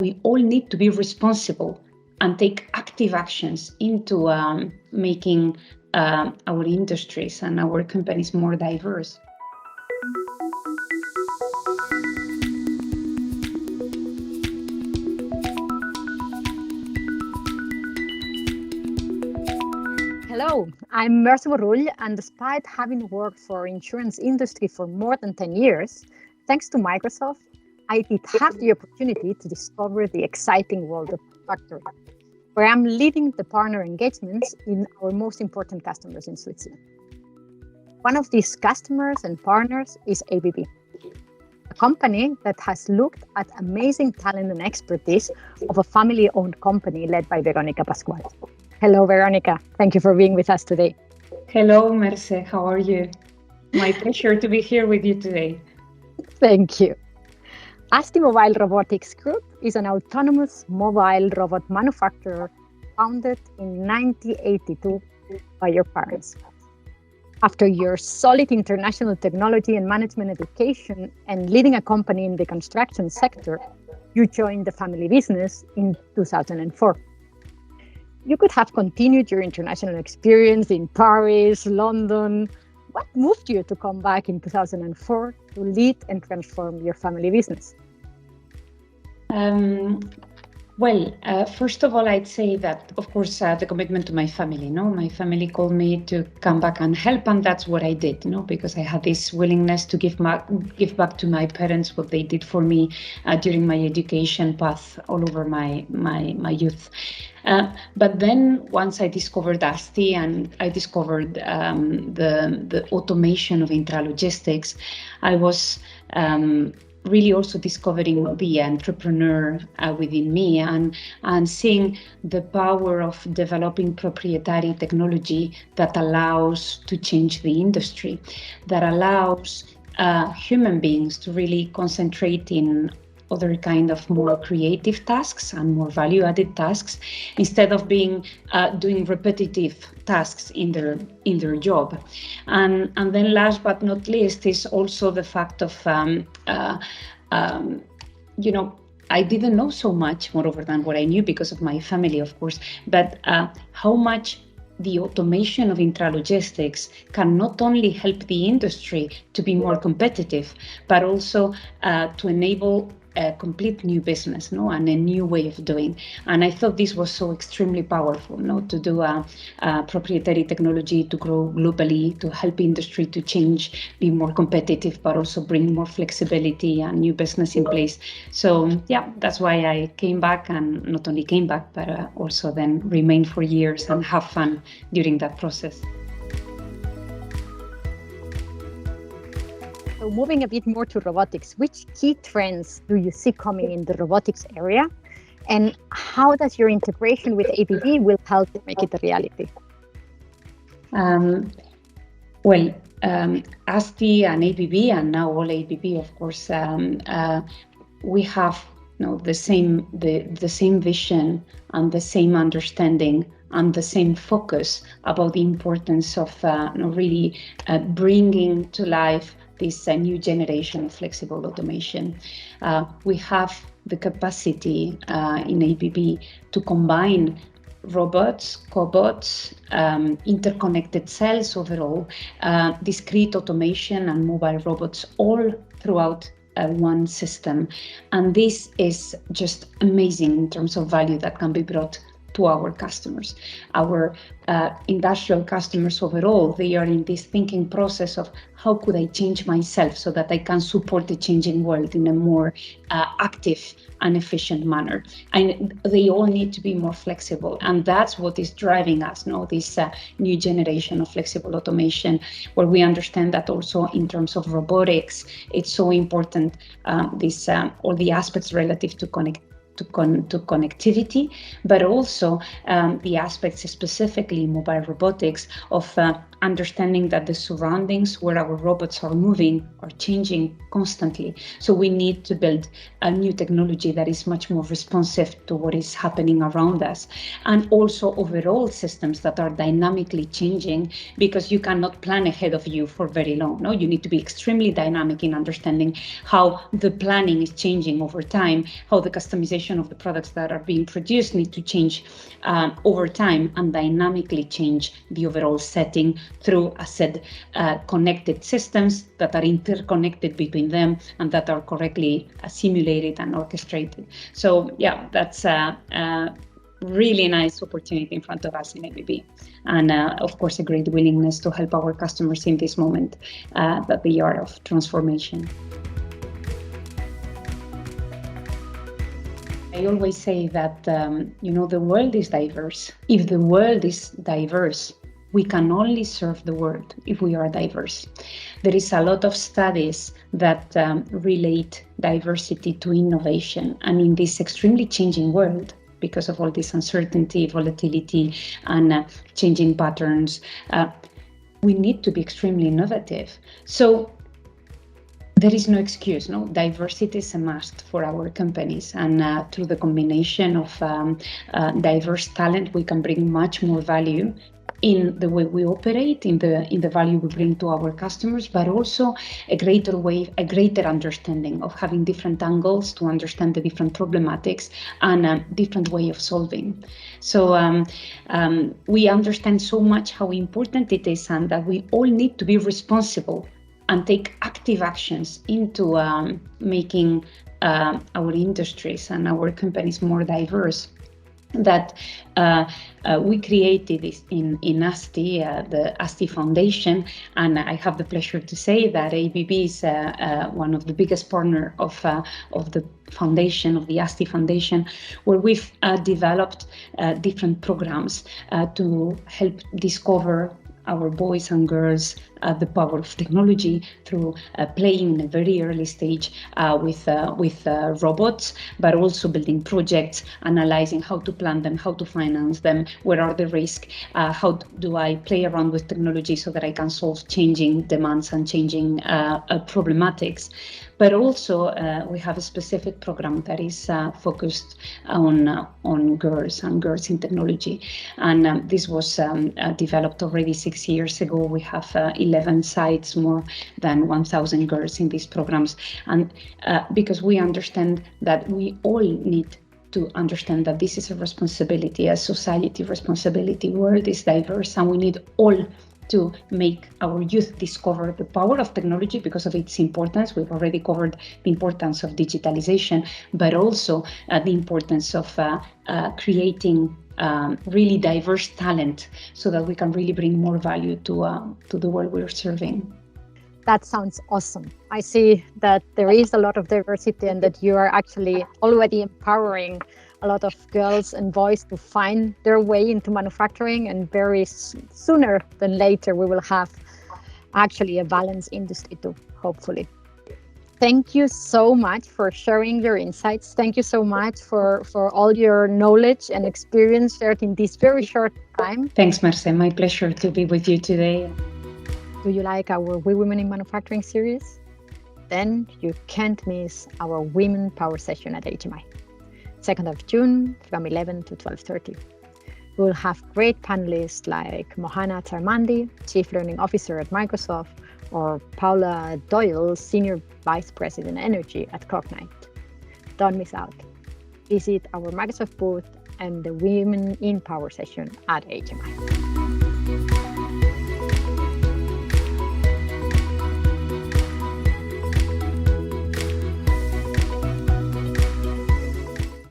we all need to be responsible and take active actions into making our industries and our companies more diverse. Hello, I'm Merce Borrull, and despite having worked for insurance industry for more than 10 years, thanks to Microsoft, I did have the opportunity to discover the exciting world of factoring, where I'm leading the partner engagements in our most important customers in Switzerland. One of these customers and partners is ABB, a company that has looked at amazing talent and expertise of a family-owned company led by Verónica Pascual. Hello, Verónica. Thank you for being with us today. Hello, Merce. How are you? My pleasure to be here with you today. Thank you. ASTI Mobile Robotics Group is an autonomous mobile robot manufacturer founded in 1982 by your parents. After your solid international technology and management education and leading a company in the construction sector, you joined the family business in 2004. You could have continued your international experience in Paris, London. What moved you to come back in 2004 to lead and transform your family business? First of all, I'd say that, of course, the commitment to my family. My family called me to come back and help, and that's what I did. Because I had this willingness to give back to my parents what they did for me during my education path all over my youth. But then once I discovered ASTI and I discovered the automation of intralogistics, I was really also discovering the entrepreneur within me and seeing the power of developing proprietary technology that allows to change the industry, that allows human beings to really concentrate in other kind of more creative tasks and more value-added tasks instead of being doing repetitive tasks in their job. And then last but not least is also the fact of I didn't know so much moreover than what I knew because of my family, of course, but how much the automation of intralogistics can not only help the industry to be more competitive, but also to enable a complete new business, and a new way of doing. And I thought this was so extremely powerful, to do a proprietary technology to grow globally, to help industry to change, be more competitive, but also bring more flexibility and new business in place. So yeah, that's why I came back, and not only came back, but also then remained for years and have fun during that process. So moving a bit more to robotics, which key trends do you see coming in the robotics area? And how does your integration with ABB will help to make it a reality? ASTI and ABB, and now all ABB, of course, we have the same vision and the same understanding and the same focus about the importance of really bringing to life this new generation of flexible automation. We have the capacity in ABB to combine robots, cobots, interconnected cells overall, discrete automation and mobile robots all throughout one system. And this is just amazing in terms of value that can be brought to our customers. Our industrial customers overall, they are in this thinking process of how could I change myself so that I can support the changing world in a more active and efficient manner. And they all need to be more flexible. And that's what is driving us, this new generation of flexible automation, where we understand that also in terms of robotics, it's so important, all the aspects relative to connectivity, but also the aspects specifically in mobile robotics of understanding that the surroundings where our robots are moving are changing constantly. So we need to build a new technology that is much more responsive to what is happening around us. And also overall systems that are dynamically changing, because you cannot plan ahead of you for very long. You need to be extremely dynamic in understanding how the planning is changing over time, how the customization evolution of the products that are being produced need to change over time and dynamically change the overall setting through, as said, connected systems that are interconnected between them and that are correctly simulated and orchestrated. So yeah, that's really nice opportunity in front of us in ABB, and of course a great willingness to help our customers in this moment that they are of transformation. I always say that the world is diverse. If the world is diverse, we can only serve the world if we are diverse. There is a lot of studies that relate diversity to innovation, and in this extremely changing world, because of all this uncertainty, volatility, and changing patterns, we need to be extremely innovative. So there is no excuse. No, diversity is a must for our companies, and through the combination of diverse talent, we can bring much more value in the way we operate, in the value we bring to our customers, but also a greater understanding of having different angles to understand the different problematics and a different way of solving. So we understand so much how important it is, and that we all need to be responsible and take active actions into making our industries and our companies more diverse. That we created this in ASTI, the ASTI Foundation, and I have the pleasure to say that ABB is one of the biggest partner of the foundation, of the ASTI Foundation, where we've developed different programs to help discover our boys and girls the power of technology through playing in a very early stage with robots, but also building projects, analyzing how to plan them, how to finance them, where are the risks, how do I play around with technology so that I can solve changing demands and changing problematics. But also we have a specific program that is focused on girls and girls in technology, and this was developed already 6 years ago. We have 11 sites, more than 1,000 girls in these programs, and because we understand that we all need to understand that this is a responsibility, a society responsibility. World is diverse, and we need all to make our youth discover the power of technology because of its importance. We've already covered the importance of digitalization, but also the importance of creating really diverse talent so that we can really bring more value to the world we're serving. That sounds awesome. I see that there is a lot of diversity and that you are actually already empowering a lot of girls and boys to find their way into manufacturing, and very sooner than later we will have actually a balanced industry too, hopefully. Thank you so much for sharing your insights. Thank you so much for all your knowledge and experience shared in this very short time. Thanks, Marce. My pleasure to be with you today. Do you like our We Women in Manufacturing series? Then you can't miss our Women Power session at HMI. 2nd of June from 11 to 12:30. We'll have great panelists like Mohana Charmandi, Chief Learning Officer at Microsoft, or Paula Doyle, Senior Vice President Energy at Cognite. Don't miss out. Visit our Microsoft booth and the Women in Power session at HMI.